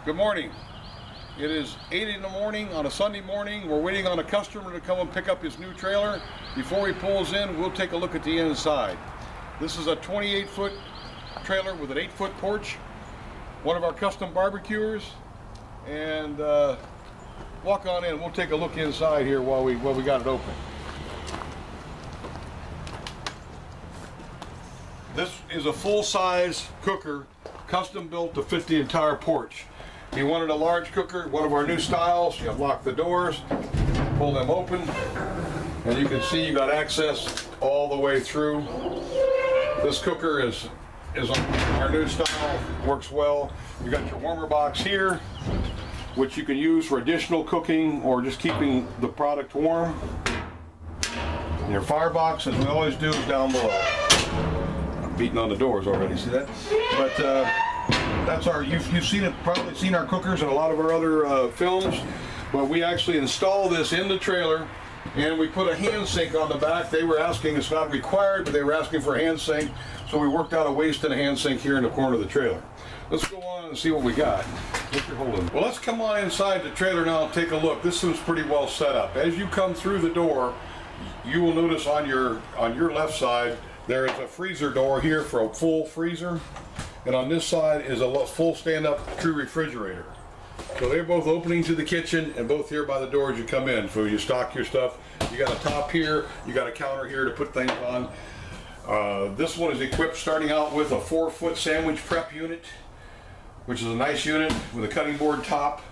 Good morning. It is 8 in the morning on a Sunday morning. We're waiting on a customer to come and pick up his new trailer. Before he pulls in, we'll take a look at the inside. This is a 28-foot trailer with an 8-foot porch, one of our custom barbecuers, and walk on in. We'll take a look inside here while we got it open. This is a full-size cooker, custom built to fit the entire porch. If you wanted a large cooker, one of our new styles, you unlock the doors, pull them open, and you can see you got access all the way through. This cooker is our new style, works well. You got your warmer box here, which you can use for additional cooking or just keeping the product warm. And your firebox, as we always do, is down below. I'm beating on the doors already, see that? But that's our, you've seen it, probably seen our cookers in a lot of our other films, but we actually install this in the trailer and we put a hand sink on the back. They were asking, it's not required, but they were asking for a hand sink, so we worked out a waist and a hand sink here in the corner of the trailer. Let's go on and see what we got. What you're holding. Well, let's come on inside the trailer now and take a look. This one's pretty well set up. As you come through the door, you will notice on your left side there is a freezer door here for a full freezer. And on this side is a full stand-up true refrigerator. So they're both opening to the kitchen and both here by the door as you come in. So you stock your stuff. You got a top here, you got a counter here to put things on. This one is equipped starting out with a 4-foot sandwich prep unit, which is a nice unit with a cutting board top.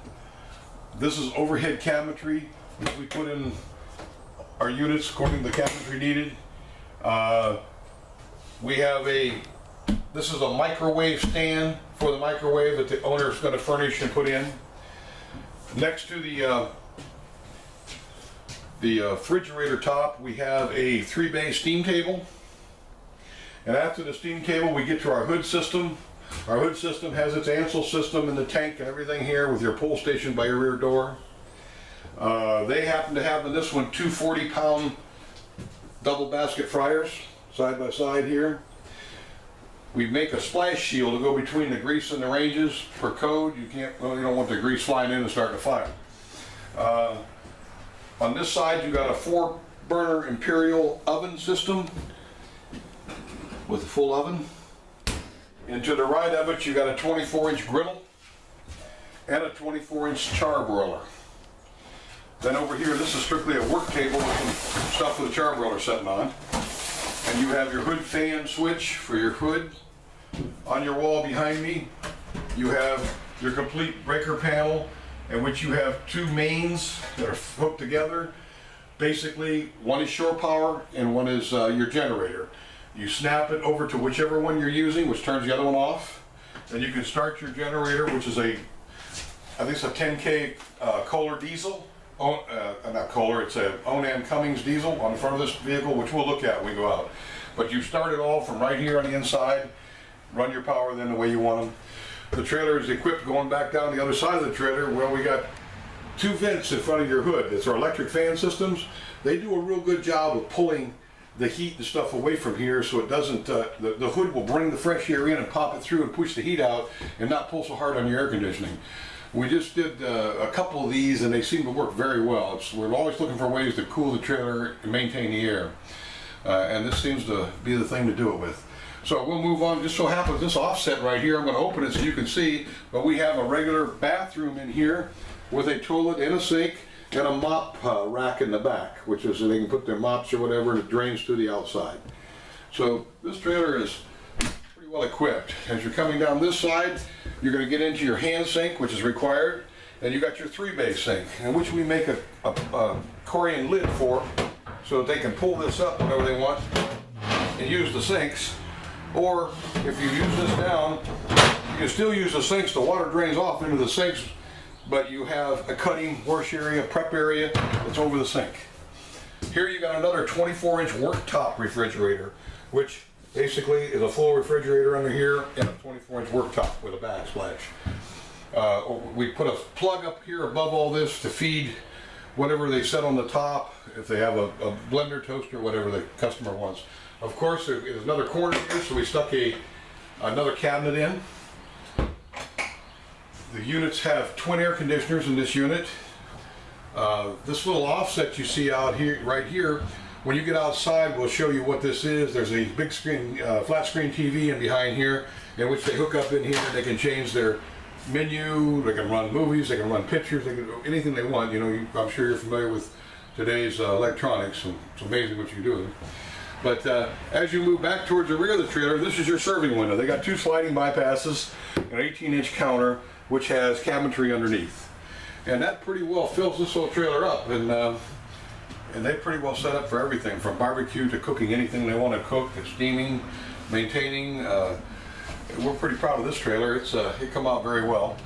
This is overhead cabinetry. We put in our units according to the cabinetry needed. We have this is a microwave stand for the microwave that the owner is going to furnish and put in. Next to the refrigerator top, we have a 3-bay steam table. And after the steam table, we get to our hood system. Our hood system has its Ansel system and the tank and everything here with your pull station by your rear door. They happen to have in this one 2 40-pound double basket fryers side by side here. We make a splash shield to go between the grease and the ranges. Per code, you don't want the grease flying in and starting to fire. On this side, you got a 4-burner Imperial oven system with a full oven. And to the right of it, you got a 24-inch griddle and a 24-inch char broiler. Then over here, this is strictly a work table with some stuff for the char broiler sitting on. And you have your hood fan switch for your hood. On your wall behind me, you have your complete breaker panel, in which you have 2 mains that are hooked together. Basically, one is shore power and one is your generator. You snap it over to whichever one you're using, which turns the other one off. Then you can start your generator, which is I think it's a 10K Kohler diesel. Not Kohler, it's a Onan Cummins diesel on the front of this vehicle, which we'll look at when we go out. But you start it all from right here on the inside, run your power then the way you want them. The trailer is equipped going back down the other side of the trailer where we got 2 vents in front of your hood. It's our electric fan systems. They do a real good job of pulling the heat and stuff away from here so it doesn't, the hood will bring the fresh air in and pop it through and push the heat out and not pull so hard on your air conditioning. We just did a couple of these and they seem to work very well. We're always looking for ways to cool the trailer and maintain the air. And this seems to be the thing to do it with. So we'll move on. Just so happens this offset right here, I'm going to open it so you can see, but we have a regular bathroom in here with a toilet and a sink and a mop rack in the back, which is so they can put their mops or whatever and it drains to the outside. So this trailer is pretty well equipped. As you're coming down this side, you're going to get into your hand sink, which is required, and you got your 3-bay sink, in which we make a Corian lid for, so that they can pull this up whenever they want and use the sinks. Or if you use this down, you can still use the sinks. The water drains off into the sinks, but you have a cutting wash area, prep area that's over the sink. Here you got another 24-inch worktop refrigerator, which basically is a full refrigerator under here and a 24-inch worktop with a backsplash. We put a plug up here above all this to feed whatever they set on the top, if they have a blender, toaster, whatever the customer wants. Of course, there's another corner here, so we stuck another cabinet in. The units have twin air conditioners in this unit. This little offset you see out here, right here, when you get outside, we'll show you what this is. There's a big screen, flat screen TV in behind here, in which they hook up in here and they can change their menu, they can run movies, they can run pictures, they can do anything they want. You know, I'm sure you're familiar with today's electronics, and it's amazing what you're doing. But as you move back towards the rear of the trailer, this is your serving window. They got two sliding bypasses, an 18-inch counter, which has cabinetry underneath. And that pretty well fills this whole trailer up, and they pretty well set up for everything, from barbecue to cooking anything they want to cook, to steaming, maintaining. We're pretty proud of this trailer. It come out very well.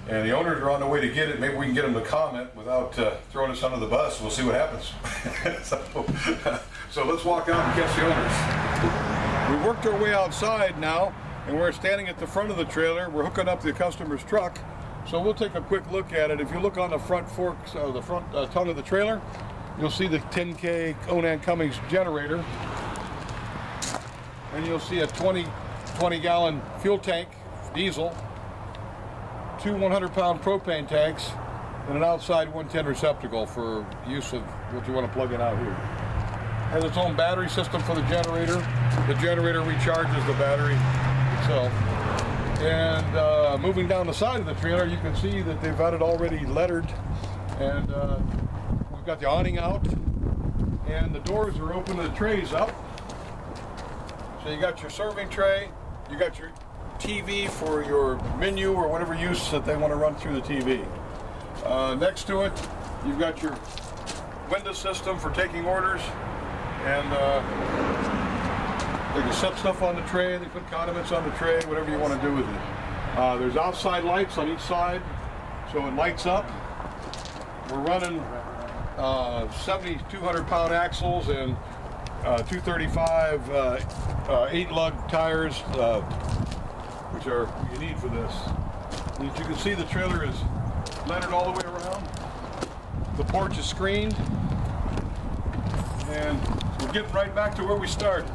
And the owners are on the way to get it. Maybe we can get them to comment without throwing us under the bus. We'll see what happens. So let's walk out and catch the owners. We worked our way outside now, and we're standing at the front of the trailer. We're hooking up the customer's truck. So we'll take a quick look at it. If you look on the front forks, the front tongue of the trailer, you'll see the 10K Onan Cummings generator. And you'll see a 20-gallon fuel tank, diesel, two 100-pound propane tanks, and an outside 110 receptacle for use of what you want to plug in out here. Has its own battery system for the generator. The generator recharges the battery itself. And moving down the side of the trailer, you can see that they've got it already lettered, and we've got the awning out, and the doors are open, the trays up. So you got your serving tray, you got your TV for your menu or whatever use that they want to run through the TV. Next to it, you've got your window system for taking orders, and they can set stuff on the tray, they put condiments on the tray, whatever you want to do with it. There's outside lights on each side, so it lights up. We're running 7,200-pound axles and 235 8-lug tires, which are what you need for this. As you can see, the trailer is lettered all the way around. The porch is screened, and we're getting right back to where we started.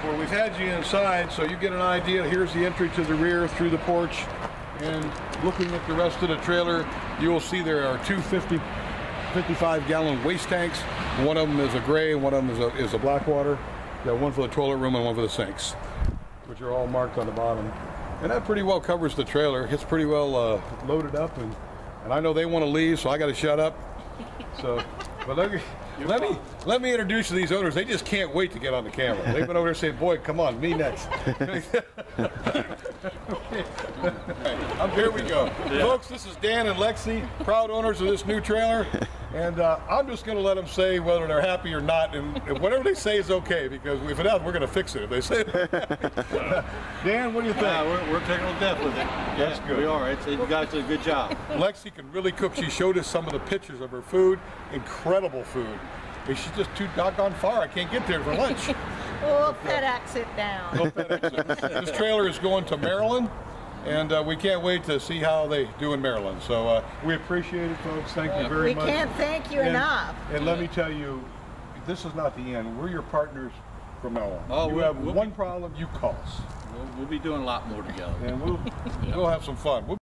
Well, we've had you inside, so you get an idea. Here's the entry to the rear through the porch, and looking at the rest of the trailer, you will see there are two 55-gallon waste tanks. One of them is a gray, one of them is a black water. You got one for the toilet room and one for the sinks, which are all marked on the bottom. And that pretty well covers the trailer. It's pretty well loaded up, and I know they want to leave, so I got to shut up. So, but let me introduce you to these owners. They just can't wait to get on the camera. They've been over there saying, "Boy, come on, me next." Here we go. Yeah. Folks, this is Dan and Lexi, proud owners of this new trailer. And I'm just going to let them say whether they're happy or not. And whatever they say is okay, because if it is, we're going to fix it if they say it. Dan, what do you think? We're taking a death with it. That's good. We are. You guys did a good job. Lexi can really cook. She showed us some of the pictures of her food. Incredible food. And she's just too doggone far. I can't get there for lunch. Oh, FedEx it down. No FedEx. This trailer is going to Maryland, and we can't wait to see how they do in Maryland. So we appreciate it, folks. Thank you very much. We can't thank you enough. And let me tell you, this is not the end. We're your partners from now on. Oh, you have one problem, you call us. We'll be doing a lot more together. And we'll have some fun.